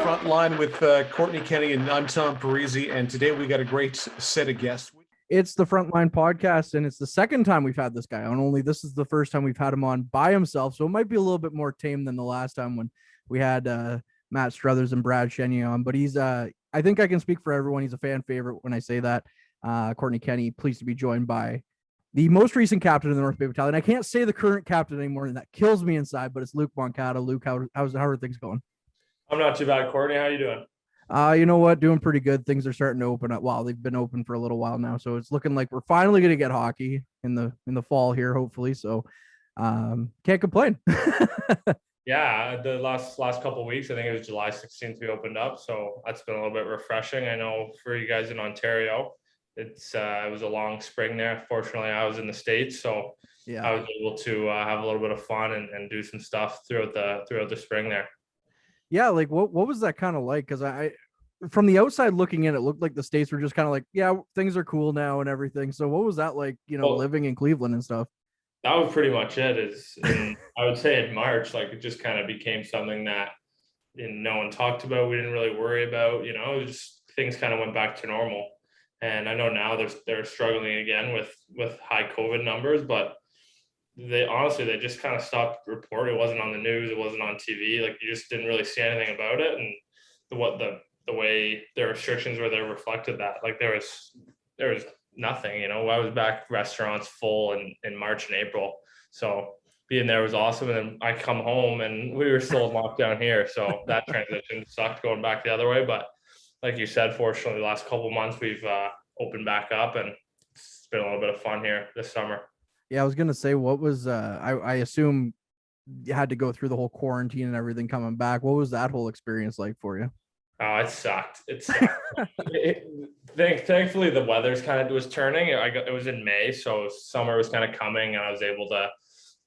Frontline with Courtney Kenny, and I'm Tom Parisi, and today we got a great set of guests. It's the Frontline podcast, and it's the second time we've had this guy on. Only this is the first time we've had him on by himself, so it might be a little bit more tame than the last time when we had Matt Struthers and Brad Shenny on. But he's, I think I can speak for everyone. He's a fan favorite when I say that. Courtney Kenny, pleased to be joined by the most recent captain of the North Bay Battalion. I can't say the current captain anymore, and that kills me inside. But it's Luke Moncada. Luke, how are things going? I'm not too bad, Courtney. How you doing? You know what? Doing pretty good. Things are starting to open up. Well, they've been open for a little while now, so it's looking like we're finally going to get hockey in the fall here, hopefully. So, can't complain. Yeah, the last couple of weeks, I think it was July 16th we opened up, so that's been a little bit refreshing. I know for you guys in Ontario, it was a long spring there. Fortunately, I was in the States, so yeah, I was able to have a little bit of fun and do some stuff throughout the spring there. Yeah, like what was that kind of like? Because I from the outside looking in, it looked like the States were just kind of like, yeah, things are cool now and everything. So what was that like, living in Cleveland and stuff? That was pretty much it. I would say in March, like it just kind of became something that no one talked about. We didn't really worry about, it was just things kind of went back to normal. And I know now they're struggling again with high COVID numbers, but they just kind of stopped reporting. It wasn't on the news. It wasn't on TV. Like you just didn't really see anything about it. And the way the restrictions were there reflected that. Like there was nothing, I was back restaurants full in March and April. So being there was awesome. And then I come home and we were still in lockdown here. So that transition sucked going back the other way. But like you said, fortunately the last couple of months we've opened back up and it's been a little bit of fun here this summer. Yeah, I was gonna say, what was I assume you had to go through the whole quarantine and everything coming back. What was that whole experience like for you? Oh, it sucked. Thankfully, the weather's kind of was turning. It was in May, so summer was kind of coming, and I was able to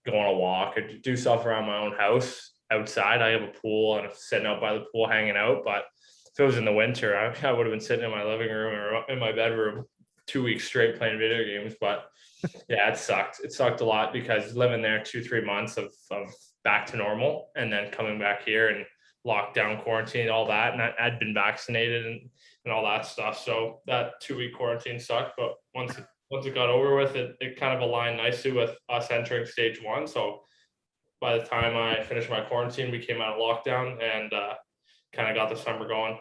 go on a walk and do stuff around my own house outside. I have a pool, and I'm sitting out by the pool hanging out. But if it was in the winter, I would have been sitting in my living room or in my bedroom 2 weeks straight playing video games. But yeah, it sucked. It sucked a lot because living there 2-3 months of back to normal and then coming back here and lockdown, quarantine, all that. And I'd been vaccinated and all that stuff. So that 2-week quarantine sucked. But once it got over with, it kind of aligned nicely with us entering stage 1. So by the time I finished my quarantine, we came out of lockdown and kind of got the summer going.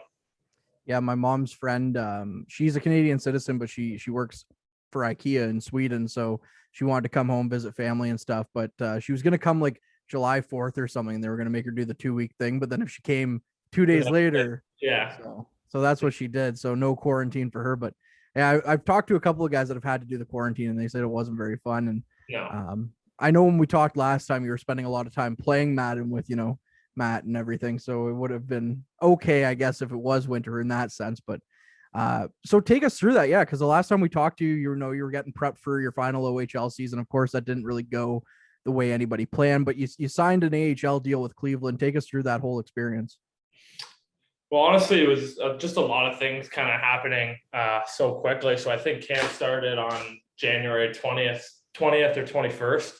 Yeah, my mom's friend, she's a Canadian citizen, but she works for IKEA in Sweden. So she wanted to come home, visit family and stuff. But she was going to come like July 4th or something. They were going to make her do the 2-week thing. But then if she came 2 days later, yeah. So that's what she did. So no quarantine for her. But yeah, I've talked to a couple of guys that have had to do the quarantine and they said it wasn't very fun. And no. I know when we talked last time, you were spending a lot of time playing Madden with, Matt and everything. So it would have been okay, I guess, if it was winter in that sense. But so take us through that. Yeah. Cause the last time we talked to you, you were getting prepped for your final OHL season. Of course, that didn't really go the way anybody planned, but you signed an AHL deal with Cleveland. Take us through that whole experience. Well, honestly, it was just a lot of things kind of happening so quickly. So I think camp started on January 20th or 21st.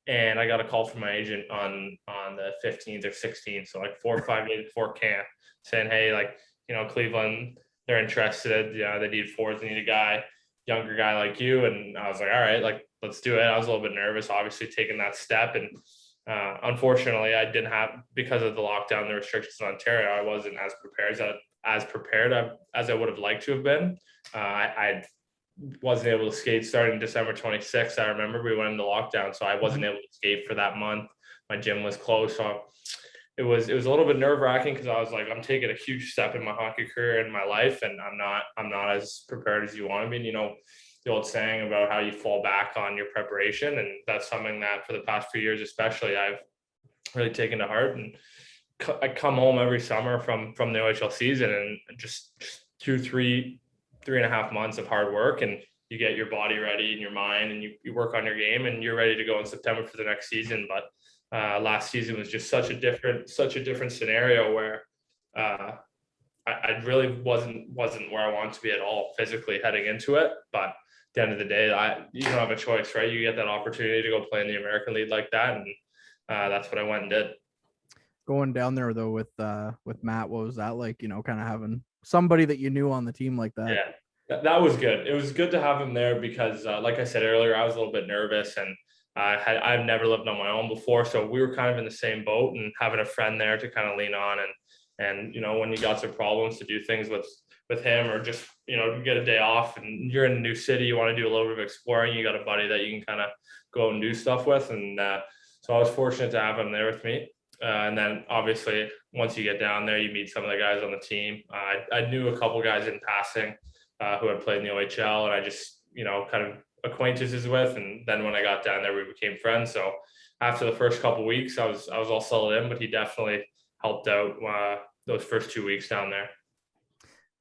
And I got a call from my agent on the 15th or 16th. So like 4 or 5 days before camp saying, hey, like, Cleveland, they're interested. Yeah, they need forwards. They need a guy, younger guy like you. And I was like, all right, like, let's do it. I was a little bit nervous, obviously, taking that step. And unfortunately, I didn't have, because of the lockdown, the restrictions in Ontario, I wasn't as prepared as I would have liked to have been. I wasn't able to skate starting December 26th. I remember we went into lockdown, so I wasn't able to skate for that month. My gym was closed. So it was a little bit nerve-wracking because I was like, I'm taking a huge step in my hockey career and my life, and I'm not as prepared as you want to be. The old saying about how you fall back on your preparation, and that's something that for the past few years especially I've really taken to heart. And I come home every summer from the OHL season and just 3.5 months of hard work, and you get your body ready and your mind, and you work on your game, and you're ready to go in September for the next season. But last season was just such a different scenario where I really wasn't where I wanted to be at all physically heading into it. But at the end of the day, you don't have a choice, right? You get that opportunity to go play in the American League like that, and that's what I went and did. Going down there though with Matt, what was that like? You know, kind of having somebody that you knew on the team like that. Yeah, that was good. It was good to have him there because, like I said earlier, I was a little bit nervous and I've never lived on my own before, so we were kind of in the same boat. And having a friend there to kind of lean on, and you know, when you got some problems, to do things with him, or just, you know, you get a day off and you're in a new city, you want to do a little bit of exploring, you got a buddy that you can kind of go out and do stuff with. And so I was fortunate to have him there with me. And then obviously once you get down there, you meet some of the guys on the team. I knew a couple guys in passing who had played in the OHL, and I just, you know, kind of acquaintances with. And then when I got down there, we became friends. So after the first couple of weeks, I was all settled in, but he definitely helped out those first 2 weeks down there.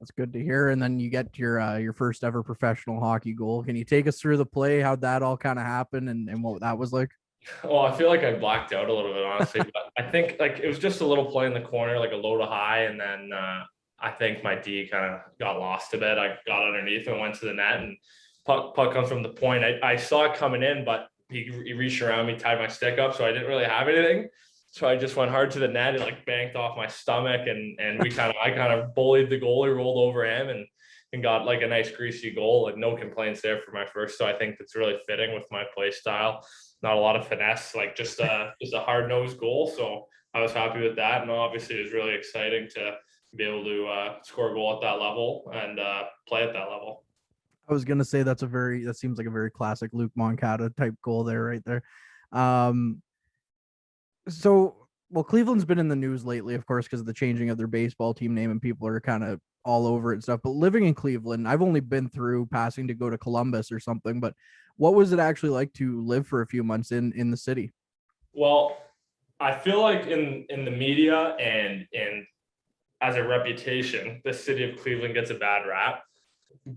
That's good to hear. And then you get your first ever professional hockey goal. Can you take us through the play, how'd that all kind of happen, and what that was like? Well, I feel like I blacked out a little bit, honestly, but I think like it was just a little play in the corner, like a low to high. And then I think my D kind of got lost a bit. I got underneath and went to the net, and puck comes from the point. I saw it coming in, but he reached around me, tied my stick up, so I didn't really have anything. So I just went hard to the net. It like banked off my stomach, and I kind of bullied the goalie, rolled over him, and got like a nice greasy goal. Like no complaints there for my first. So I think that's really fitting with my play style. Not a lot of finesse, like just a hard nosed goal. So I was happy with that, and obviously it was really exciting to be able to score a goal at that level and play at that level. I was gonna say that seems like a very classic Luke Moncada type goal there, right there. So well, Cleveland's been in the news lately, of course, because of the changing of their baseball team name, and people are kind of all over it and stuff. But living in Cleveland, I've only been through passing to go to Columbus or something. But what was it actually like to live for a few months in the city? Well, I feel like in the media and in as a reputation, the city of Cleveland gets a bad rap.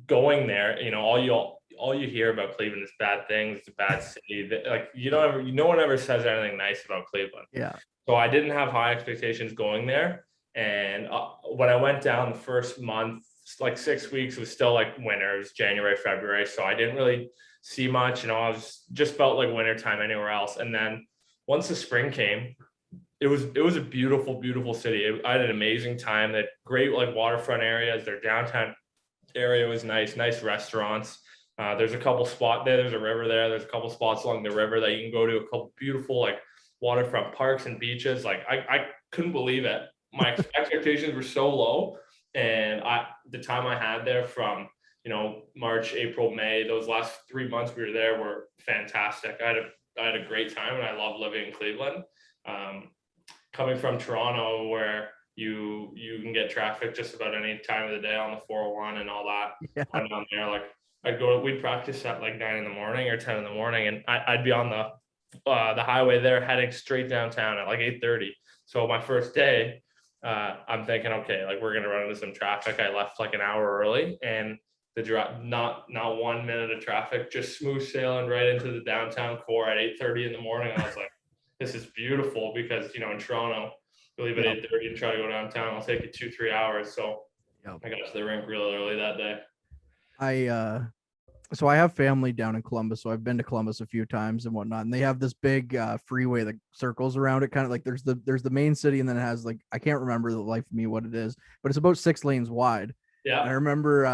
Going there, you know, all you hear about Cleveland is bad things. It's a bad city. Like no one ever says anything nice about Cleveland. Yeah. So I didn't have high expectations going there. And when I went down the first month, like 6 weeks, it was still like winter. It was January, February. So I didn't really see much. You know, I was just felt like wintertime anywhere else. And then once the spring came, it was a beautiful, beautiful city. I had an amazing time. That great like waterfront areas. Their downtown area was nice restaurants. There's a couple spots there. There's a river there. There's a couple spots along the river that you can go to. A couple beautiful like waterfront parks and beaches. Like I couldn't believe it. My expectations were so low, and the time I had there from, you know, March, April, May, those last 3 months we were there were fantastic. I had a great time, and I love living in Cleveland. Coming from Toronto, where you can get traffic just about any time of the day on the 401 and all that. Yeah. I'm down there, like we'd practice at like 9 a.m. or 10 a.m, and I'd be on the highway there heading straight downtown at like 8:30. So my first day, I'm thinking, okay, like we're gonna run into some traffic. I left like an hour early, and the drive, not 1 minute of traffic, just smooth sailing right into the downtown core at 8:30 in the morning. I was like, this is beautiful, because, you know, in Toronto, you leave at 8:30 and try to go downtown, it'll take you 2-3 hours. So I got to the rink really early that day. So I have family down in Columbus, so I've been to Columbus a few times and whatnot, and they have this big freeway that circles around it, kind of like there's the main city, and then it has like, I can't remember the life of me what it is, but it's about 6 lanes wide. Yeah. And I remember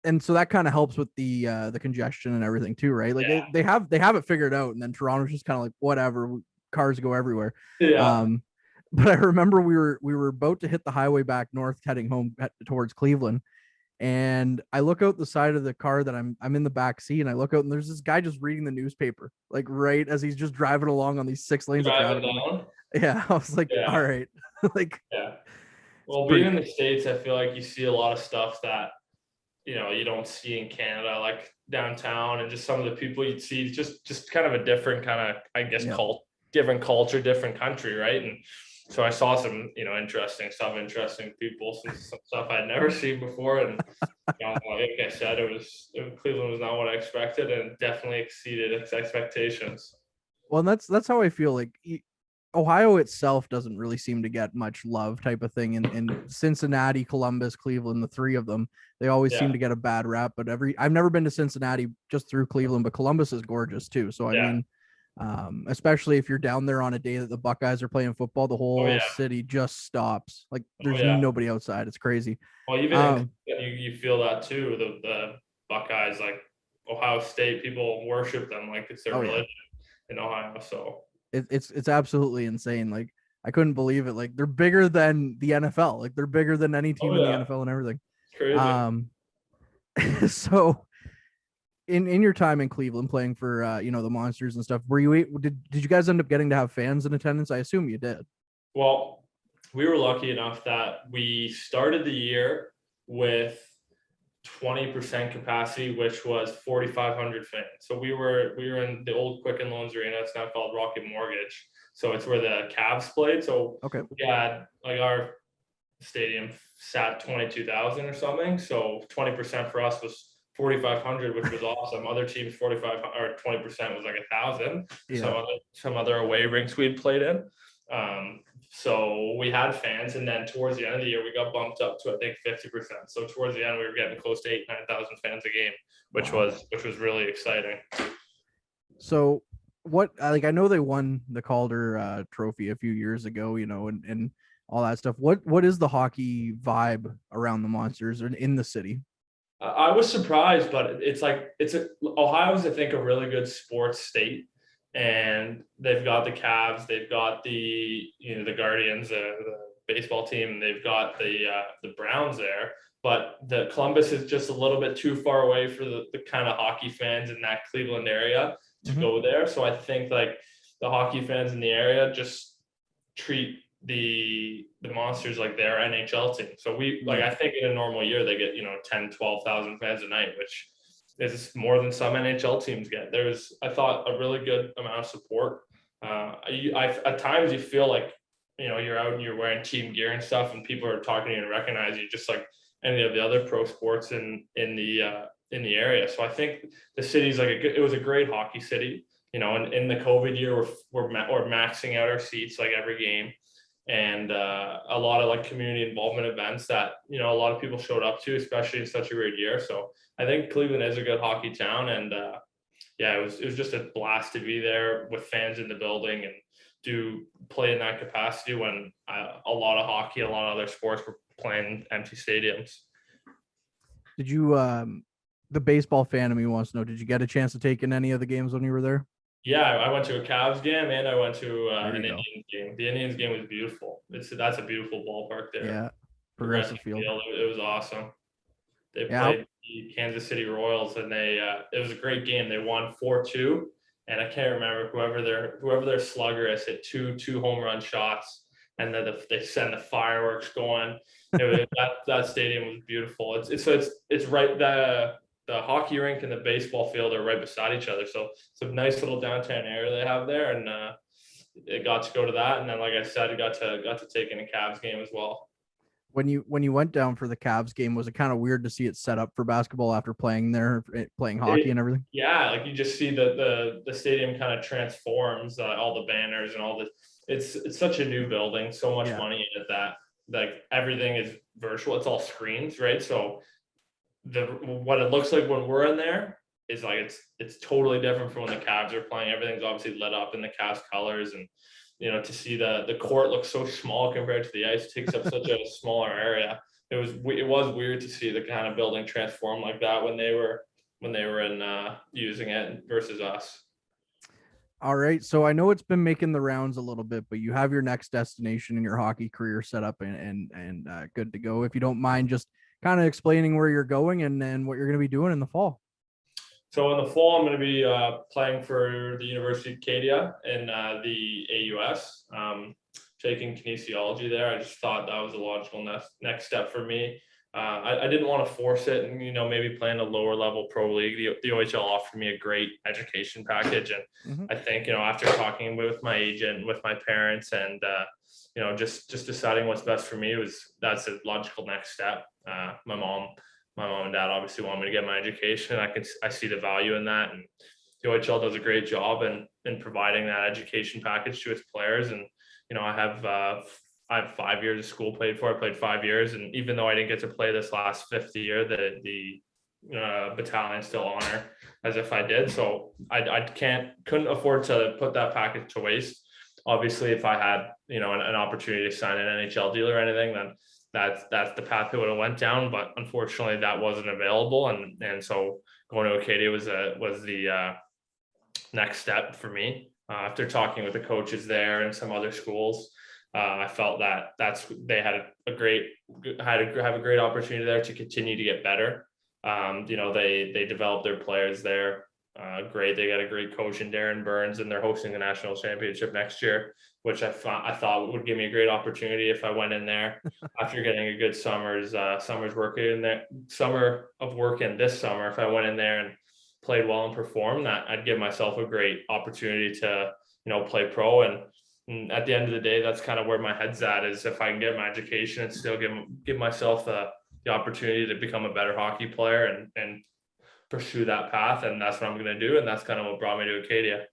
and so that kind of helps with the congestion and everything too, right? Like they have it figured out, and then Toronto's just kind of like whatever, cars go everywhere. Yeah. But I remember we were about to hit the highway back north heading home towards Cleveland, and I look out the side of the car that I'm in the back seat, and I look out, and there's this guy just reading the newspaper, like right as he's just driving along on these 6 lanes of traffic. Yeah, I was like, all right. Like, yeah. Well, being in the States, I feel like you see a lot of stuff that, you know, you don't see in Canada, like downtown, and just some of the people you'd see, just kind of a different kind of, I guess, different culture, different country, right? And so I saw some, you know, interesting people, some stuff I'd never seen before. And you know, like I said, Cleveland was not what I expected, and definitely exceeded its expectations. Well, that's how I feel. Like Ohio itself doesn't really seem to get much love, type of thing. In Cincinnati, Columbus, Cleveland, the three of them, they always seem to get a bad rap. But I've never been to Cincinnati, just through Cleveland, but Columbus is gorgeous too. So I mean, Especially if you're down there on a day that the Buckeyes are playing football, the Oh whole yeah. city just stops. Like Oh there's yeah. nobody outside. It's crazy. Well, even in Um, you feel that too. The Buckeyes, like Ohio State, people worship them like it's their oh yeah, religion in Ohio. So it's absolutely insane. Like I couldn't believe it. Like they're bigger than the NFL. Like they're bigger than any oh team in the yeah, NFL and everything. it's crazy. Um, so in your time in Cleveland playing for the Monsters and stuff, were you did you guys end up getting to have fans in attendance? I assume you did. Well, we were lucky enough that we started the year with 20% capacity, which was 4,500 fans. So we were in the old Quicken Loans Arena. It's now called Rocket Mortgage. So it's where the Cavs played. So Okay. we had like our stadium sat 22,000 or something. So 20% for us was 4,500, which was awesome. Other teams 45 or 20% was like 1,000. Yeah. Some other away rinks we'd played in. So we had fans, and then towards the end of the year, we got bumped up to I think 50%. So towards the end, we were getting close to 8,000-9,000 fans a game, which Wow. was really exciting. So what like I know they won the Calder trophy a few years ago, and all that stuff. What is the hockey vibe around the Monsters and in the city? I was surprised, but Ohio's I think a really good sports state, and they've got the Cavs, they've got the Guardians, the baseball team, they've got the Browns there, but the Columbus is just a little bit too far away for the kind of hockey fans in that Cleveland area to go there. So I think like the hockey fans in the area just treat the Monsters like their NHL team. So I think in a normal year they get 10-12,000 fans a night, which is more than some NHL teams get. There's I thought a really good amount of support. At times you feel like you're out and you're wearing team gear and stuff, and people are talking to you and recognize you just like any of the other pro sports in the area. So I think the city's like it was a great hockey city. And in the COVID year, we're maxing out our seats like every game, and a lot of like community involvement events that a lot of people showed up to, especially in such a weird year. So I think Cleveland is a good hockey town, and it was just a blast to be there with fans in the building and do play in that capacity when a lot of hockey, a lot of other sports were playing empty stadiums. Did you the baseball fan of me wants to know, did you get a chance to take in any of the games when you were there? Yeah, I went to a Cavs game and I went to an go. Indians game. The Indians game was beautiful. That's a beautiful ballpark there. Yeah, Progressive Field. It was awesome. They Yeah. played the Kansas City Royals, and it was a great game. They won 4-2, and I can't remember whoever their slugger is hit two home run shots, and then they send the fireworks going. That stadium was beautiful. It's right the hockey rink and the baseball field are right beside each other. So it's a nice little downtown area they have there, and it got to go to that. And then, like I said, it got to take in a Cavs game as well. When you went down for the Cavs game, was it kind of weird to see it set up for basketball after playing there, playing hockey and everything? Yeah, like you just see the stadium kind of transforms, all the banners and all this. It's such a new building, so much money in it that like everything is virtual. It's all screens, right? So what it looks like when we're in there is like it's totally different from when the Cavs are playing. Everything's obviously lit up in the Cavs colors, and to see the court looks so small compared to the ice, it takes up such a smaller area. It was weird to see the kind of building transform like that when they were in using it versus us. All right, so I know it's been making the rounds a little bit, but you have your next destination in your hockey career set up and good to go. If you don't mind, just kind of explaining where you're going and then what you're going to be doing in the fall. So in the fall, I'm going to be playing for the University of Acadia in the AUS, taking kinesiology there. I just thought that was a logical next step for me. I didn't want to force it and, maybe play in a lower level pro league. The OHL offered me a great education package. And I think, after talking with my agent, with my parents, and, just deciding what's best for me that's a logical next step. My mom and dad obviously want me to get my education. I see the value in that, and the OHL does a great job in providing that education package to its players. And I have 5 years of school paid for. I played 5 years, and even though I didn't get to play this last fifth year, the battalion still honor as if I did. So I couldn't afford to put that package to waste. Obviously, if I had, an opportunity to sign an NHL deal or anything, then that's the path it would have went down. But unfortunately, that wasn't available, and so going to Acadia was the next step for me. After talking with the coaches there and some other schools, I felt that they had a great opportunity there to continue to get better. They developed their players there. Great. They got a great coach in Darren Burns, and they're hosting the national championship next year, which I thought would give me a great opportunity if I went in there after getting a good summer of work in this summer. If I went in there and played well and performed, that I'd give myself a great opportunity to, play pro. And at the end of the day, that's kind of where my head's at, is if I can get my education and still give myself the opportunity to become a better hockey player and pursue that path. And that's what I'm going to do. And that's kind of what brought me to Acadia.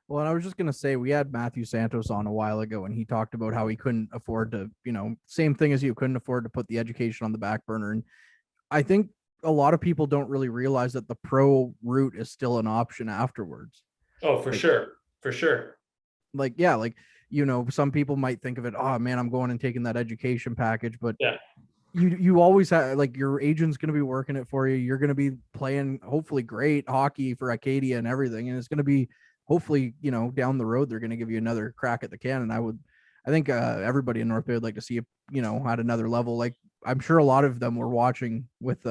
Well, and I was just going to say, we had Matthew Santos on a while ago, and he talked about how he couldn't afford to, same thing as you, couldn't afford to put the education on the back burner. And I think a lot of people don't really realize that the pro route is still an option afterwards. Oh, for sure. For sure. Like, yeah, like, some people might think of it, oh man, I'm going and taking that education package, but yeah, you always have, like, your agent's going to be working it for you. You're going to be playing hopefully great hockey for Acadia and everything. And it's going to be hopefully, down the road, they're going to give you another crack at the can. And I think everybody in North Bay would like to see you, at another level. Like, I'm sure a lot of them were watching with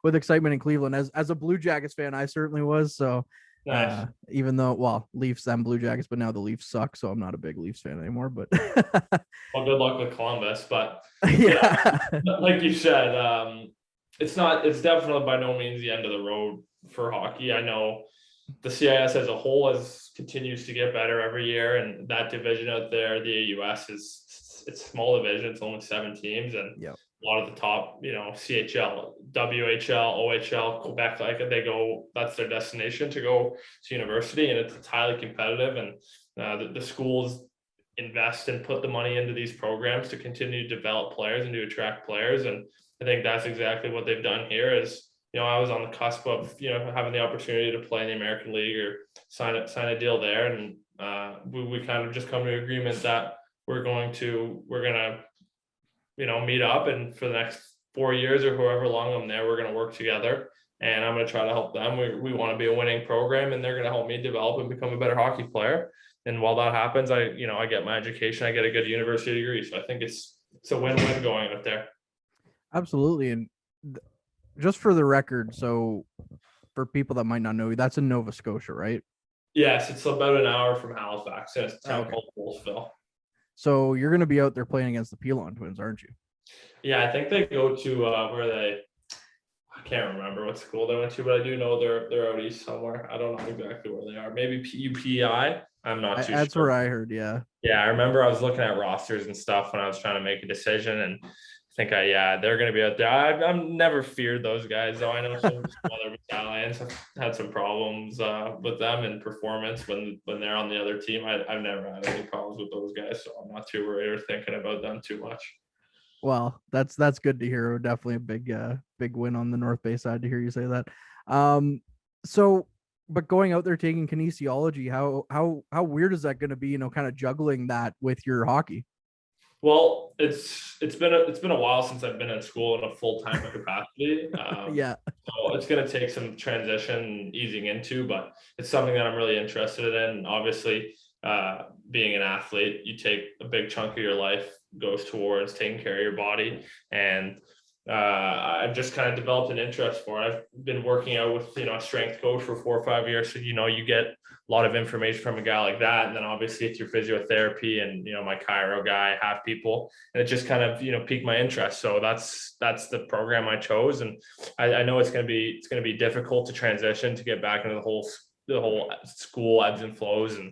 with excitement in Cleveland. As a Blue Jackets fan, I certainly was. So nice. Even though, well, Leafs and Blue Jackets, but now the Leafs suck, so I'm not a big Leafs fan anymore. But well, good luck with Columbus. But yeah, like you said, it's definitely by no means the end of the road for hockey. I know the CIS as a whole continues to get better every year, and that division out there, the AUS, it's a small division. It's only 7 teams, and yep. A lot of the top, CHL, WHL, OHL, Quebec, that's their destination to go to university, and it's highly competitive, and the schools invest and put the money into these programs to continue to develop players and to attract players. And I think that's exactly what they've done here. Is, I was on the cusp of, having the opportunity to play in the American League or sign a deal there. And we kind of just come to an agreement that we're gonna, meet up, and for the next 4 years or however long I'm there, we're going to work together, and I'm going to try to help them. We want to be a winning program, and they're going to help me develop and become a better hockey player. And while that happens, I get my education, I get a good university degree. So I think it's a win-win going out there. Absolutely. And just for the record, so for people that might not know, that's in Nova Scotia, right? Yes, it's about an hour from Halifax. It's a town called Wolfville. So you're going to be out there playing against the Pilon twins, aren't you? Yeah, I think they go to I can't remember what school they went to, but I do know they're out east somewhere. I don't know exactly where they are. Maybe UPI. I'm not too sure. That's where I heard. Yeah. Yeah, I remember I was looking at rosters and stuff when I was trying to make a decision, and I think they're going to be out there. I've never feared those guys, though. I know some other battalions have had some problems with them in performance when they're on the other team. I've never had any problems with those guys, so I'm not too worried or thinking about them too much. Well, that's good to hear. Definitely a big win on the North Bay side to hear you say that. So, but going out there taking kinesiology, how weird is that going to be? Kind of juggling that with your hockey. Well, it's been a while since I've been in school in a full-time capacity. Yeah. So it's going to take some transition easing into, but it's something that I'm really interested in. Obviously, being an athlete, you take a big chunk of your life goes towards taking care of your body, and I've just kind of developed an interest for it. I've been working out with a strength coach for 4 or 5 years, so you get a lot of information from a guy like that, and then obviously it's your physiotherapy and my chiro guy, half people, and it just kind of piqued my interest. So that's the program I chose, and I know it's going to be difficult to transition to get back into the whole school ebbs and flows, and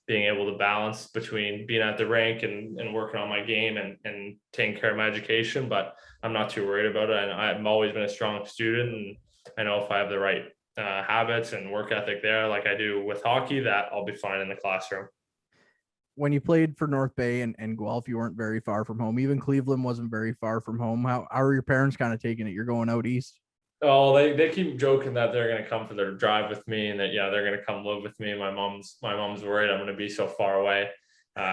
being able to balance between being at the rink and working on my game and taking care of my education. But I'm not too worried about it. And I've always been a strong student. And I know if I have the right habits and work ethic there, like I do with hockey, that I'll be fine in the classroom. When you played for North Bay and Guelph, you weren't very far from home. Even Cleveland wasn't very far from home. How are your parents kind of taking it? You're going out east? Oh, they keep joking that they're gonna come for their drive with me, and that they're gonna come live with me. My mom's worried I'm gonna be so far away.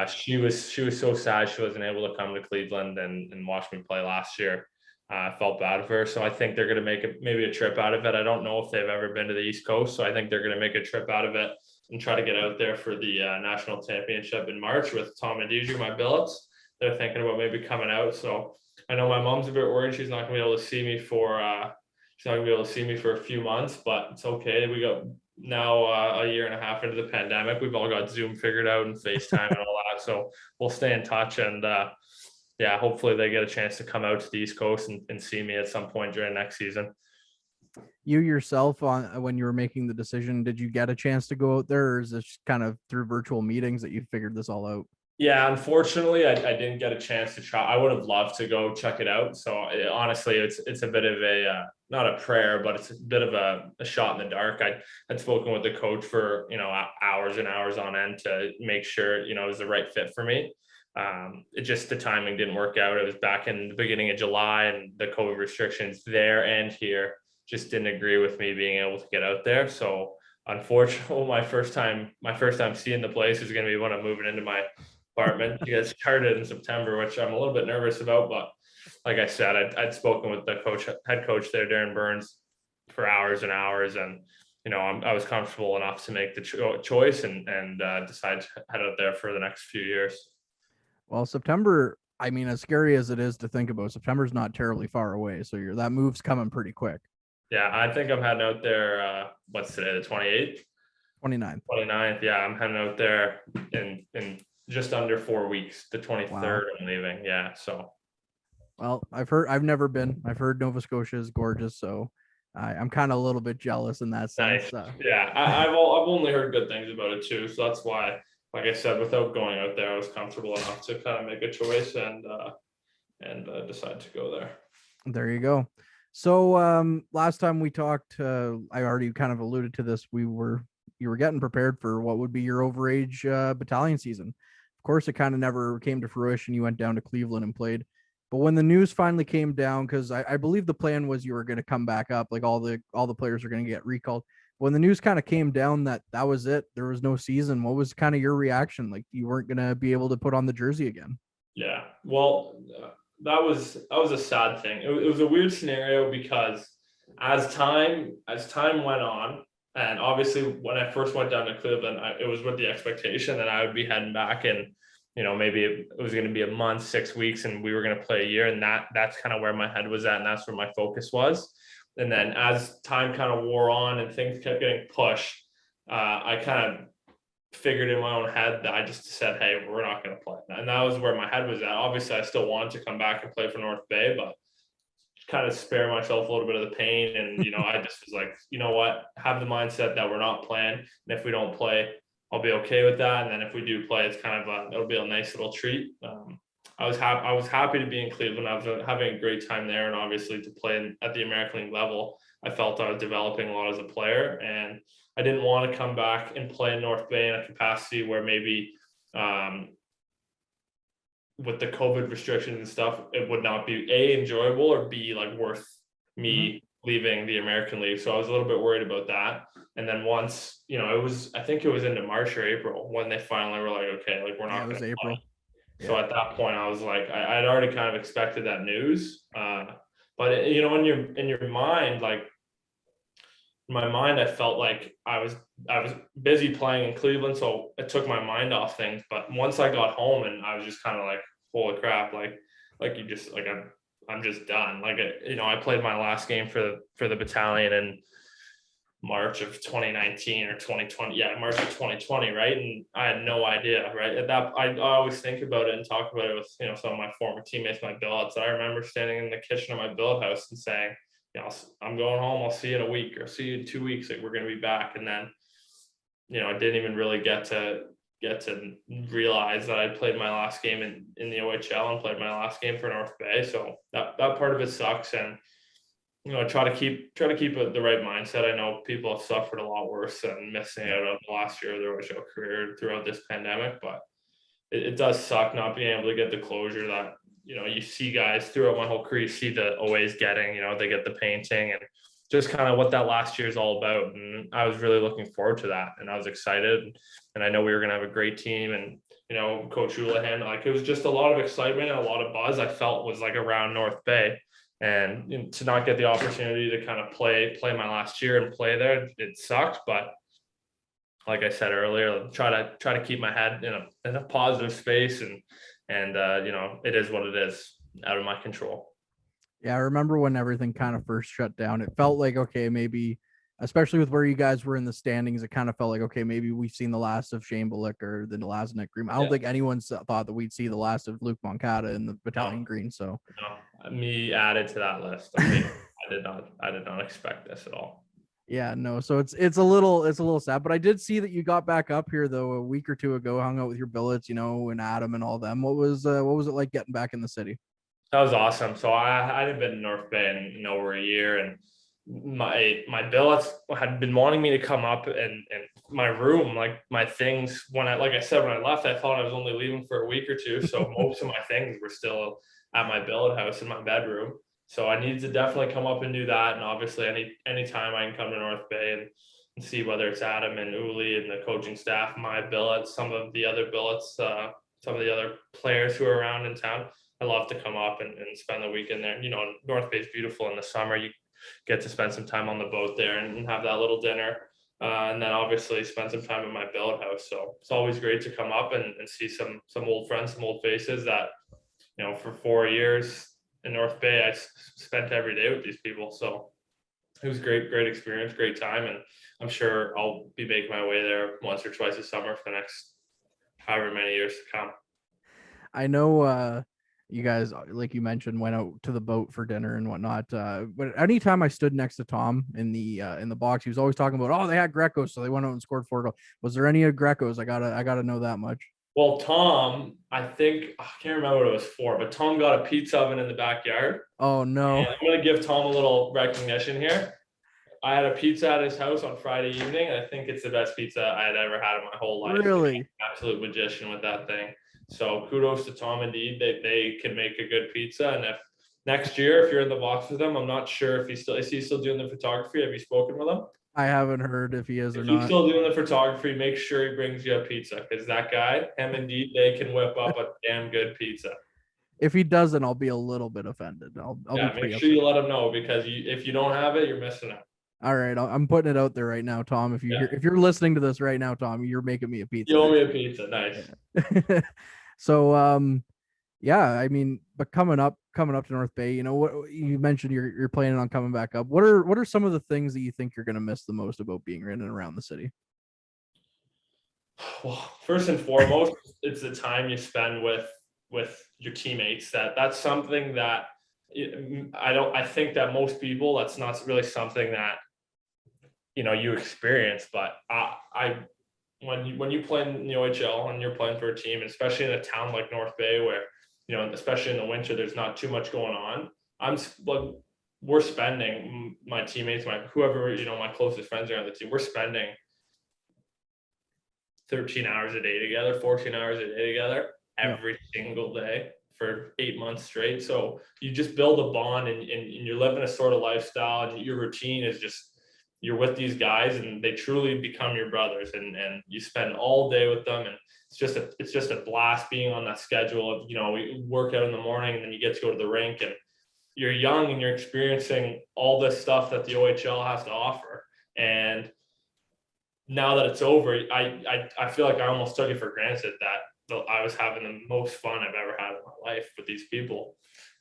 She was so sad she wasn't able to come to Cleveland and watch me play last year. I felt bad for her, so I think they're gonna make maybe a trip out of it. I don't know if they've ever been to the East Coast, so I think they're gonna make a trip out of it and try to get out there for the national championship in March with Tom and Deidre, my billets. They're thinking about maybe coming out, so I know my mom's a bit worried she's not gonna be able to see me for. She's not gonna be able to see me for a few months, but it's okay. We got now a year and a half into the pandemic. We've all got Zoom figured out and FaceTime and all that. So we'll stay in touch, and yeah, hopefully they get a chance to come out to the East Coast and see me at some point during next season. You yourself, on when you were making the decision, did you get a chance to go out there, or is this kind of through virtual meetings that you figured this all out? Yeah, unfortunately, I didn't get a chance to try. I would have loved to go check it out. So honestly, it's a bit of a not a prayer, but it's a bit of a shot in the dark. I had spoken with the coach for hours and hours on end to make sure it was the right fit for me. It just the timing didn't work out. It was back in the beginning of July, and the COVID restrictions there and here just didn't agree with me being able to get out there. So unfortunately, my first time seeing the place is going to be when I'm moving into my apartment to get started in September, which I'm a little bit nervous about. But like I said, I'd spoken with the head coach there, Darren Burns, for hours and hours, and I was comfortable enough to make the choice and decide to head out there for the next few years. Well, September, I mean, as scary as it is to think about, September's not terribly far away, so that move's coming pretty quick. Yeah, I think I'm heading out there. What's today? The 28th, 29th. 29th. Yeah, I'm heading out there in just under 4 weeks. The 23rd, Wow. I'm leaving. Yeah, so. Well, I've never been. I've heard Nova Scotia is gorgeous, so I'm kind of a little bit jealous in that sense. Nice. Yeah, I've only heard good things about it too, so that's why, like I said, without going out there, I was comfortable enough to kind of make a choice and decide to go there. There you go. So last time we talked, I already kind of alluded to this. You were getting prepared for what would be your overage battalion season. Of course, it kind of never came to fruition. You went down to Cleveland and played. But when the news finally came down, because I believe the plan was you were going to come back up, like all the players were going to get recalled. When the news kind of came down that was it, there was no season, what was kind of your reaction? Like you weren't going to be able to put on the jersey again? Yeah, well, that was a sad thing. It was a weird scenario because as time went on, and obviously when I first went down to Cleveland, it was with the expectation that I would be heading back and maybe it was going to be a month, 6 weeks, and we were going to play a year. And that's kind of where my head was at. And that's where my focus was. And then as time kind of wore on and things kept getting pushed, I kind of figured in my own head that I just said, hey, we're not going to play. And that was where my head was at. Obviously, I still wanted to come back and play for North Bay, but kind of spare myself a little bit of the pain. And, I just was like, you know what, have the mindset that we're not playing. And if we don't play, I'll be okay with that. And then if we do play, it's kind of it'll be a nice little treat. I was happy to be in Cleveland. I was having a great time there, and obviously to play at the American League level, I felt I was developing a lot as a player, and I didn't want to come back and play in North Bay in a capacity where maybe with the COVID restrictions and stuff, it would not be A, enjoyable, or B, like worth me leaving the American League. So I was a little bit worried about that. And then once, I think it was into March or April when they finally were like, okay, like we're not. Yeah, it was April. Yeah. So at that point, I was like, I'd already kind of expected that news. But in your mind, like in my mind, I felt like I was busy playing in Cleveland, so it took my mind off things. But once I got home, and I was just kind of like, holy crap, like you just like I'm just done. Like I played my last game for the battalion in March of 2019 or 2020. Yeah, March of 2020, right? And I had no idea, right? At that, I always think about it and talk about it with some of my former teammates, my billets. I remember standing in the kitchen of my billet house and saying, I'm going home. I'll see you in a week, or see you in 2 weeks. Like we're going to be back. And then, I didn't even really get to realize that I played my last game in the OHL and played my last game for North Bay. So that part of it sucks. And try to keep the right mindset. I know people have suffered a lot worse than missing out on the last year of their OHL career throughout this pandemic, but it does suck not being able to get the closure that you see guys throughout my whole career. You see the always getting, they get the painting and just kind of what that last year is all about. And I was really looking forward to that, and I was excited. And I know we were going to have a great team, and Coach Houlihan, like, it was just a lot of excitement and a lot of buzz. I felt was like around North Bay, and to not get the opportunity to kind of play my last year and play there, it sucked. But like I said earlier, try to keep my head in a positive space, and it is what it is, out of my control. Yeah, I remember when everything kind of first shut down. It felt like, okay, maybe, especially with where you guys were in the standings, it kind of felt like, okay, maybe we've seen the last of Shane Bullock or the last of Nick Green. I don't think anyone thought that we'd see the last of Luke Moncada in the battalion green. So me added to that list. I mean, I did not expect this at all. Yeah, no. So it's a little sad, but I did see that you got back up here though a week or two ago, hung out with your billets, and Adam and all them. What was it like getting back in the city? That was awesome. So I had been in North Bay in over a year, and my billets had been wanting me to come up, and my room, like my things, when I left, I thought I was only leaving for a week or two. So most of my things were still at my billet house in my bedroom. So I needed to definitely come up and do that. And obviously anytime I can come to North Bay and see whether it's Adam and Uli and the coaching staff, my billets, some of the other billets, some of the other players who are around in town, I love to come up and spend the weekend there. North Bay is beautiful in the summer. You get to spend some time on the boat there and have that little dinner. And then obviously spend some time in my billet house. So it's always great to come up and see some old friends, some old faces that, for 4 years in North Bay, I spent every day with these people. So it was great experience, great time. And I'm sure I'll be making my way there once or twice a summer for the next however many years to come. I know you guys, like you mentioned, went out to the boat for dinner and whatnot. But anytime I stood next to Tom in the box, he was always talking about, they had Grecos, so they went out and scored 4 goals. Was there any Grecos? I gotta know that much. Well, Tom, I think, I can't remember what it was for, but Tom got a pizza oven in the backyard. Oh no! And I'm gonna give Tom a little recognition here. I had a pizza at his house on Friday evening, and I think it's the best pizza I had ever had in my whole life. Really? Absolute magician with that thing. So kudos to Tom. Indeed, they can make a good pizza. And if next year, if you're in the box with him, I'm not sure if is he still doing the photography? Have you spoken with him? I haven't heard if he is or not. If he's still doing the photography, make sure he brings you a pizza, because that guy, him Indeed, they can whip up a damn good pizza. If he doesn't, I'll be a little bit offended. I'll make sure you let him know, because if you don't have it, you're missing out. All right, I'm putting it out there right now, Tom. If you're listening to this right now, Tom, you're making me a pizza. You owe me a pizza, nice. Yeah. So, yeah, I mean, but coming up to North Bay, what you mentioned, you're planning on coming back up. What are some of the things that you think you're going to miss the most about being in and around the city? Well, first and foremost, it's the time you spend with your teammates. That's something that I think that most people, that's not really something that you experience. But when you play in the OHL and you're playing for a team, especially in a town like North Bay, where especially in the winter, there's not too much going on. We're spending, my teammates, whoever, my closest friends are on the team, we're spending 13 hours a day together, 14 hours a day together every single day for 8 months straight. So you just build a bond, and you're living a sort of lifestyle, and your routine is just, you're with these guys and they truly become your brothers, and you spend all day with them. And it's just a blast being on that schedule of, we work out in the morning and then you get to go to the rink, and you're young and you're experiencing all this stuff that the OHL has to offer. And now that it's over, I feel like I almost took it for granted that I was having the most fun I've ever had in my life with these people.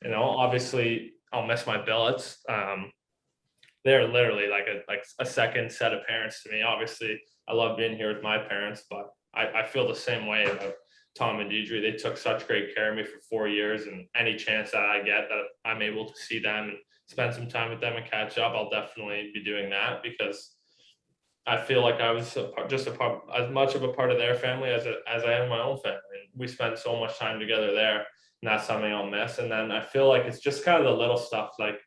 Obviously I'll miss my billets. They're literally like a second set of parents to me. Obviously I love being here with my parents, but I feel the same way about Tom and Deidre. They took such great care of me for 4 years, and any chance that I get that I'm able to see them and spend some time with them and catch up, I'll definitely be doing that, because I feel like I was as much of a part of their family as I am my own family. And we spend so much time together there, and that's something I'll miss. And then I feel like it's just kind of the little stuff, like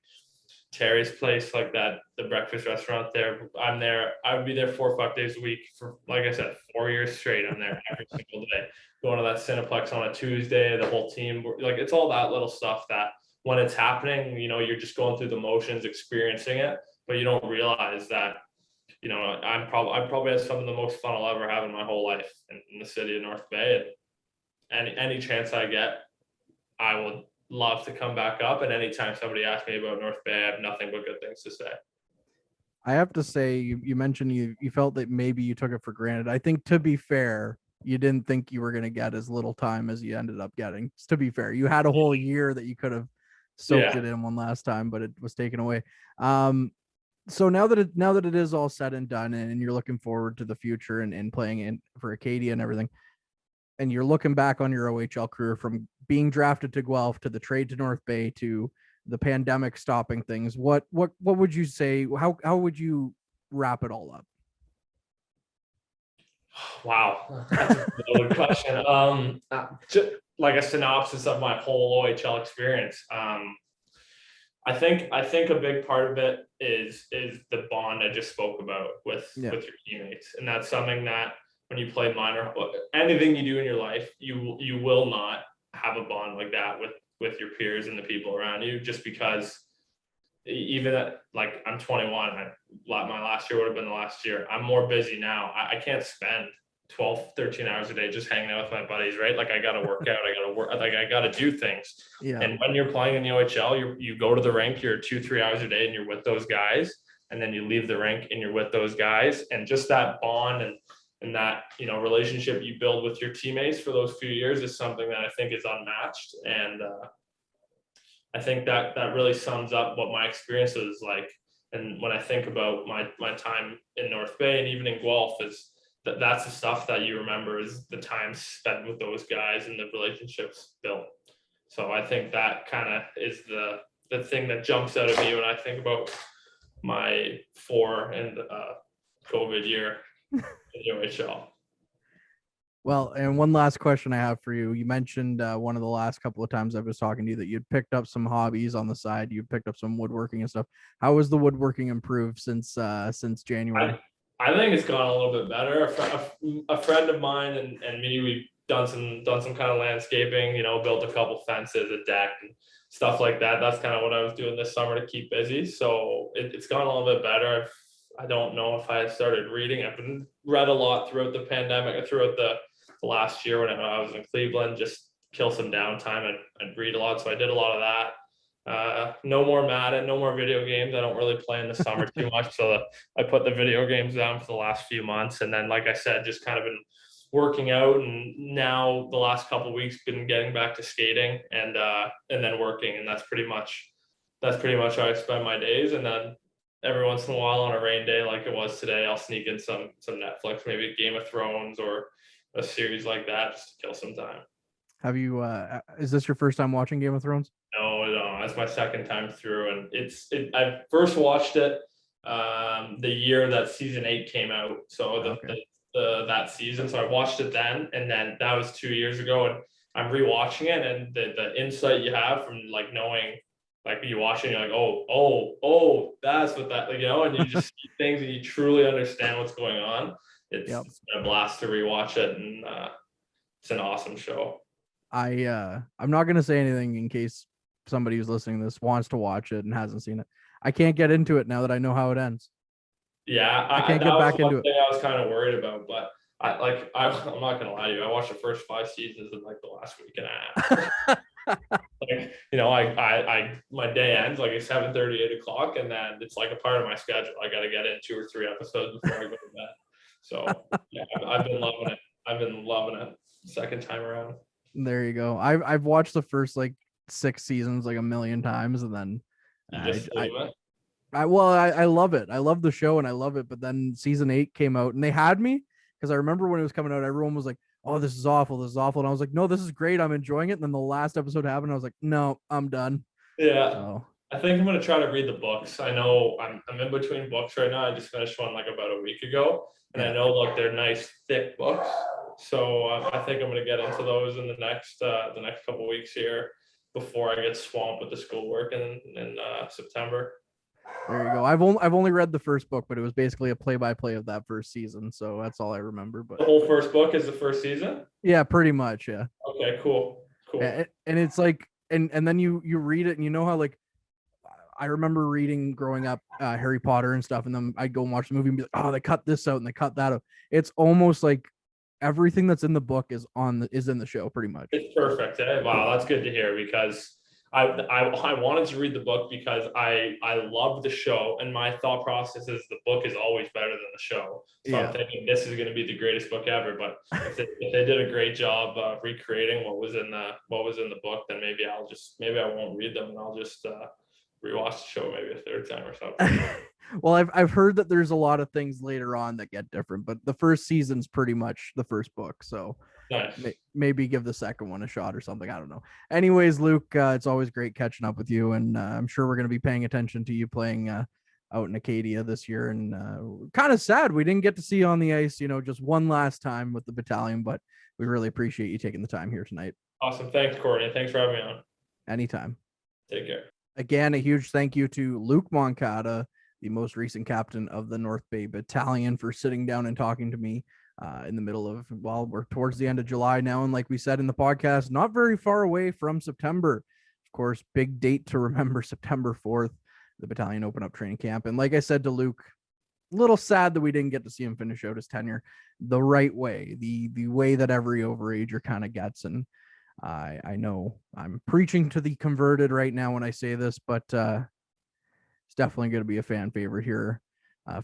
Terry's place, like that, the breakfast restaurant there. I'm there. I would be there 4 or 5 days a week for, like I said, 4 years straight. I'm there every single day, going to that Cineplex on a Tuesday, the whole team. Like, it's all that little stuff that when it's happening, you're just going through the motions, experiencing it. but you don't realize that, you know, I probably have some of the most fun I'll ever have in my whole life in the city of North Bay. And any chance I get, I would love to come back up. And anytime somebody asks me about North Bay, I have nothing but good things to say. I have to say, you mentioned you felt that maybe you took it for granted. I think, to be fair, you didn't think you were going to get as little time as you ended up getting. To be fair, you had a whole year that you could have soaked it in one last time, but it was taken away. So now that it is all said and done, and you're looking forward to the future and playing in for Acadia and everything, and you're looking back on your OHL career from being drafted to Guelph to the trade to North Bay to the pandemic stopping things, what would you say? How would you wrap it all up? Wow, that's a good question. Just like a synopsis of my whole OHL experience. I think a big part of it is the bond I just spoke about with your teammates, and that's something that when you play minor, anything you do in your life, you will not have a bond like that with your peers and the people around you, just because even at, like, I'm 21, my last year would have been the last year. I'm more busy now. I can't spend 12, 13 hours a day just hanging out with my buddies, right? Like, I got to work out, I got to do things. Yeah. And when you're playing in the OHL, you go to the rink, you're 2-3 hours a day and you're with those guys. And then you leave the rink and you're with those guys. And just that bond and that, you know, relationship you build with your teammates for those few years is something that I think is unmatched. And I think that really sums up what my experience was like. And when I think about my time in North Bay and even in Guelph, is that's the stuff that you remember, is the time spent with those guys and the relationships built. So I think that kind of is the thing that jumps out at me when I think about my 4 and COVID year in the OHL. Well, and one last question I have for you. You mentioned one of the last couple of times I was talking to you that you'd picked up some hobbies on the side. You picked up some woodworking and stuff. How has the woodworking improved since January? I think it's gone a little bit better. A friend of mine and me, we've done some kind of landscaping. You know, built a couple fences, a deck, and stuff like that. That's kind of what I was doing this summer to keep busy. So it's gone a little bit better. I don't know if I started reading. I've been read a lot throughout the pandemic, throughout the last year when I was in Cleveland, just kill some downtime. I'd read a lot. So I did a lot of that. No more Madden, no more video games. I don't really play in the summer too much. So I put the video games down for the last few months. And then, like I said, just kind of been working out. And now the last couple of weeks been getting back to skating and then working. And that's pretty much how I spend my days. And then every once in a while on a rain day like it was today, I'll sneak in some Netflix, maybe Game of Thrones or a series like that, just to kill some time. Have you is this your first time watching Game of Thrones? No, that's my second time through, and I first watched it the year that season 8 came out. So that season. So I watched it then, and then that was 2 years ago, and I'm rewatching it, and the insight you have from like knowing, like you watch it, and you're like, oh, that's what that, like, you know, and you just see things and you truly understand what's going on. It's been a blast to rewatch it, and it's an awesome show. I'm not gonna say anything in case somebody who's listening to this wants to watch it and hasn't seen it. I can't get into it now that I know how it ends. Yeah, I can't get back into it. I was kind of worried about, but I'm not gonna lie to you. I watched the first 5 seasons in like the last week and a half. Like, you know, I my day ends like at 7:30, 8 o'clock, and then it's like a part of my schedule. I got to get in 2 or 3 episodes before I go to bed. So yeah, I've been loving it. I've been loving it second time around. There you go. I've watched the first like 6 seasons like a million times, and then I love it. I love the show and I love it. But then season 8 came out and they had me, because I remember when it was coming out, everyone was like, "Oh, this is awful. This is awful." And I was like, "No, this is great. I'm enjoying it." And then the last episode happened. I was like, "No, I'm done." Yeah. So I think I'm gonna try to read the books. I know I'm in between books right now. I just finished one like about a week ago, and I know like they're nice thick books. So I think I'm gonna get into those in the next couple of weeks here before I get swamped with the schoolwork in September. there you go. I've only read the first book, but it was basically a play-by-play of that first season, so that's all I remember. But the whole first book is the first season? Yeah, pretty much. Yeah. Okay, cool. And it's like, and then you read it and you know how, like, I remember reading growing up Harry Potter and stuff, and then I'd go and watch the movie and be like, oh, they cut this out and they cut that out. It's almost like everything that's in the book is in the show pretty much. It's perfect. Wow, that's good to hear, because I wanted to read the book because I love the show, and my thought process is the book is always better than the show. So I'm thinking this is going to be the greatest book ever. But if they did a great job recreating what was in the book, then maybe I won't read them, and I'll just rewatch the show maybe a third time or something. Well, I've heard that there's a lot of things later on that get different, but the first season's pretty much the first book. So Nice. maybe give the second one a shot or something. I don't know. Anyways, Luke, it's always great catching up with you, and I'm sure we're going to be paying attention to you playing out in Acadia this year. And kind of sad we didn't get to see you on the ice, just one last time with the battalion, but we really appreciate you taking the time here tonight. Awesome. Thanks, Courtney. Thanks for having me on. Anytime. Take care. Again, a huge thank you to Luke Moncada, the most recent captain of the North Bay Battalion, for sitting down and talking to me in the middle of, we're towards the end of July now. And like we said in the podcast, not very far away from September. Of course, big date to remember, September 4th, the battalion open up training camp. And like I said to Luke, a little sad that we didn't get to see him finish out his tenure the right way, the way that every overager kind of gets. And I know I'm preaching to the converted right now when I say this, but it's definitely going to be a fan favorite here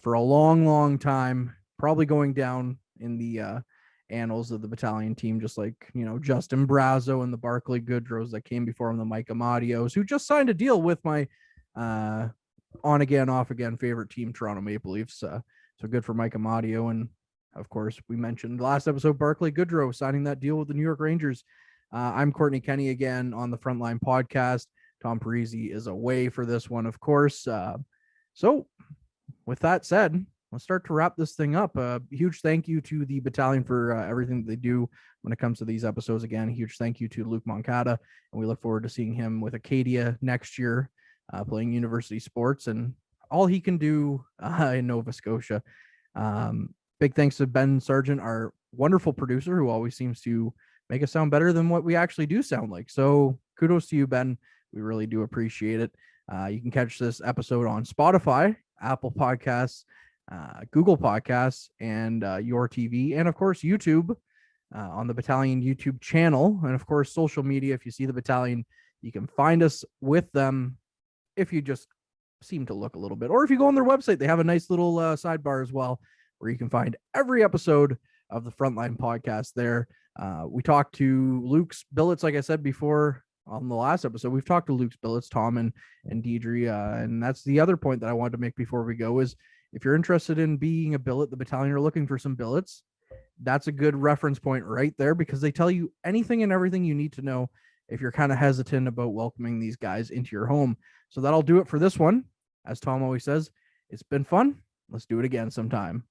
for a long, long time, probably going down in the annals of the battalion team, just like, Justin Brazo and the Barclay Goodrows that came before him, the Mike Amadios, who just signed a deal with my on again, off again favorite team, Toronto Maple Leafs. So good for Mike Amadio. And of course, we mentioned last episode, Barclay Goodrow signing that deal with the New York Rangers. I'm Courtney Kenny again on the Frontline podcast. Tom Parisi is away for this one, of course. So with that said, let's start to wrap this thing up. A huge thank you to the battalion for everything that they do when it comes to these episodes. Again, a huge thank you to Luke Moncada, and we look forward to seeing him with Acadia next year, playing university sports and all he can do in Nova Scotia. Big thanks to Ben Sargent, our wonderful producer, who always seems to make us sound better than what we actually do sound like. So kudos to you, Ben. We really do appreciate it. You can catch this episode on Spotify, Apple Podcasts, Google Podcasts, and Your TV, and of course YouTube on the Battalion YouTube channel, and of course social media. If you see the Battalion, you can find us with them if you just seem to look a little bit, or if you go on their website, they have a nice little sidebar as well, where you can find every episode of the Frontline podcast there. We talked to Luke's billets, like I said before on the last episode. We've talked to Luke's billets, Tom and Deidre, and that's the other point that I wanted to make before we go is, if you're interested in being a billet, the battalion are looking for some billets. That's a good reference point right there, because they tell you anything and everything you need to know if you're kind of hesitant about welcoming these guys into your home. So that'll do it for this one. As Tom always says, it's been fun. Let's do it again sometime.